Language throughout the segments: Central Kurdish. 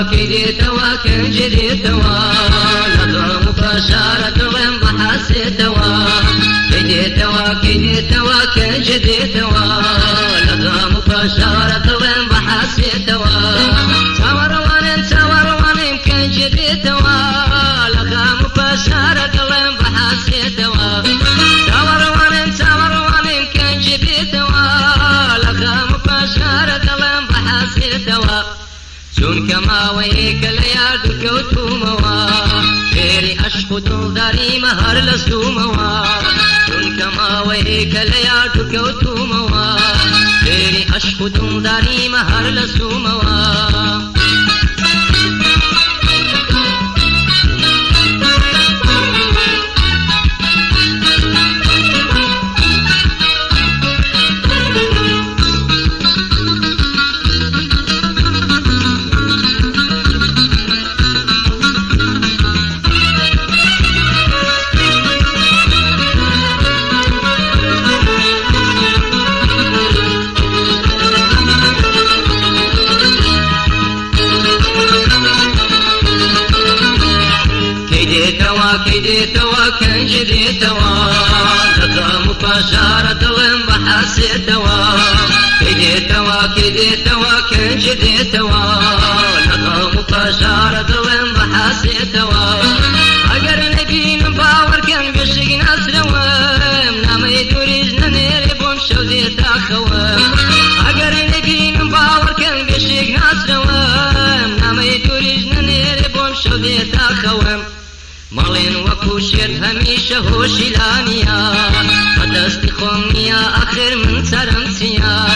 كيديتوا كنجديتوا لقام بشارة وين بحسيتوا كيديتوا كنجديتوا لقام بشارة وين بحسيتوا تورواnin كنجديتوا لقام بشارة وين بحسيتوا تورواnin كنجديتوا لقام بشارة وين بحسيتوا چون كما ويك لياد كوتوموا غيري أشقد داري مهر لسوموا چون كما ويك لياد كوتوموا غيري أشقد داري مهر لسوموا كيديتوا كنجديتوا لقام بشارة وين بحسيتوا كيديتوا كنجديتوا لقام بشارة وين بحسيتوا أجر نبين باور كان بشق ناس روام نام يدوريجنا نيري بون شوديتا خوام أجر نبين باور كان بشق ناس روام نام يدوريجنا نيري بون شوديتا خوام مالين وكوشيت هميشه هوشيلانيا قدست خميا آخر من سرمسيا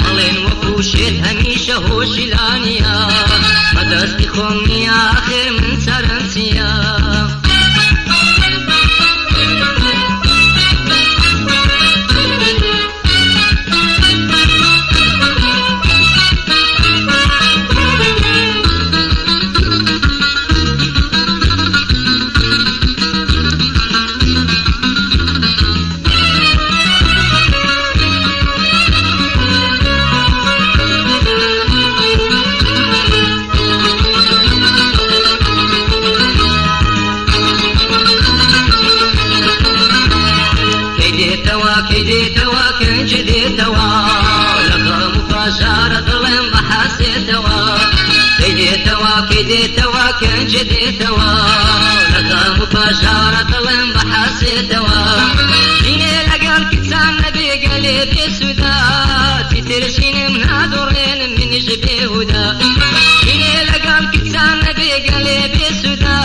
مالين وكوشيت هميشه هوشيلانيا قدست خميا آخر من سرمسيا كيديتوا كنجديتوا لقام بشارة وين بحسيتوا كيديتوا كنجديتوا لقام بشارة وين بحسيتوا شيني لقال كتسان نبي قلبي سودا تترشين من هدورين من جبي هدا شيني لقال كتسان نبي قلبي سودا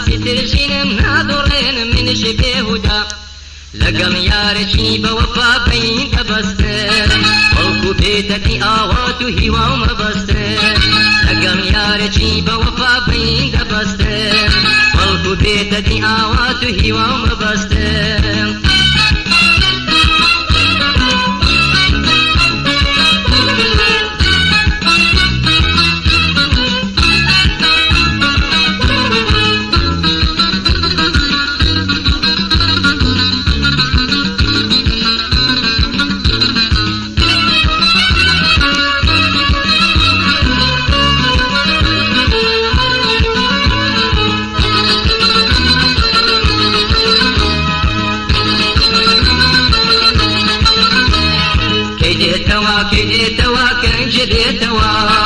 تترشين من هدورين من جبي هدا لقم يارشي بوفا بين تبستر والكو بيتكي آواتو هوا ومبستر لقم يارشي بوفا بين تبستر والكو بيتكي آواتو هوا ومبستر كيديتوا كنجديتوا